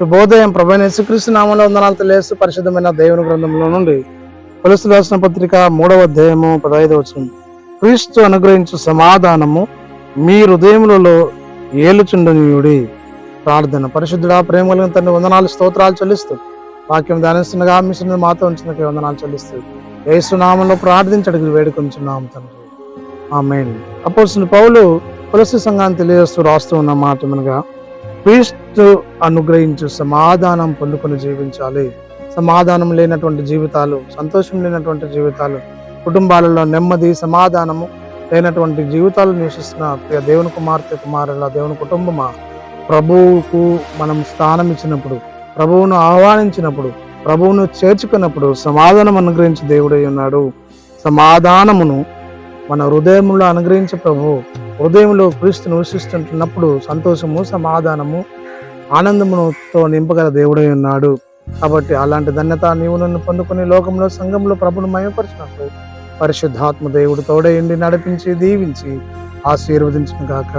శుభోదయం. ప్రభువైన యేసుక్రీస్తు నామములో వందనాలు తెలియజేస్తూ పరిశుద్ధమైన దేవుని గ్రంథంలో నుండి కొలస్సీయులకు రాసిన పత్రిక 3వ అధ్యాయము 15వ వచనం. క్రీస్తు అనుగ్రహించు సమాధానము మీ హృదయములలో ఏలుచుండనీయుడి. ప్రార్థన. పరిశుద్ధుడా, ప్రేమ కలిగిన తండ్రి, వందనాలు స్తోత్రాలు చెల్లిస్తూ వాక్యం ధ్యానిస్తుండగా మిషన్ మాతో ఉంచినకి వందనాలు చెల్లిస్తూ యేసు నామములో ప్రార్థించడానికి వేడుకొంచున్నాము తండ్రి. ఆమేన్. అపోస్తలుడైన పౌలు కొలస్సీ సంఘాన్ని తెలియజేస్తూ రాస్తూ ఉన్న మాట మనగా, క్రీస్తు అనుగ్రహించు సమాధానం పొందుకొని జీవించాలి. సమాధానం లేనటువంటి జీవితాలు, సంతోషం లేనటువంటి జీవితాలు, కుటుంబాలలో నెమ్మది సమాధానము లేనటువంటి జీవితాలు నివసిస్తున్న ప్రియ దేవుని కుమార్తె కుమారుల దేవుని కుటుంబమా, ప్రభువుకు మనం స్థానం ఇచ్చినప్పుడు, ప్రభువును ఆహ్వానించినప్పుడు, ప్రభువును చేర్చుకున్నప్పుడు సమాధానం అనుగ్రహించే దేవుడై ఉన్నాడు. సమాధానమును మన హృదయంలో అనుగ్రహించే ప్రభువు హృదయంలో క్రీస్తు నివసిస్తుంటున్నప్పుడు సంతోషము, సమాధానము, ఆనందముతో నింపగల దేవుడై ఉన్నాడు. కాబట్టి అలాంటి ధన్యత నీవు నన్ను పొందుకుని లోకంలో సంఘంలో ప్రభును మహిమపరిచినప్పుడు పరిశుద్ధాత్మ దేవుడు తోడయండి, నడిపించి, దీవించి, ఆశీర్వదించిన గాక.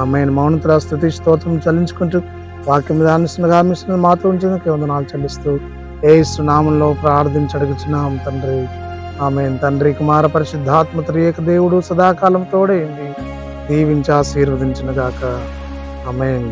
ఆమేన్. మౌనతరా స్తుతి స్తోత్రం చెల్లించుకుంటూ వాక్యం ధ్యానిస్తుండగా మిషన్ మాతో ఉంచేందుకు వందనాలు చెల్లిస్తూ యేసు నామములో ప్రార్థించడుగుచున్నాం తండ్రి. ఆమేన్. తండ్రి, కుమార, పరిశుద్ధాత్మ త్రియేక దేవుడు సదాకాలం తోడయండి, దీవించి, ఆశీర్వదించిన గాక. ఆమేన్.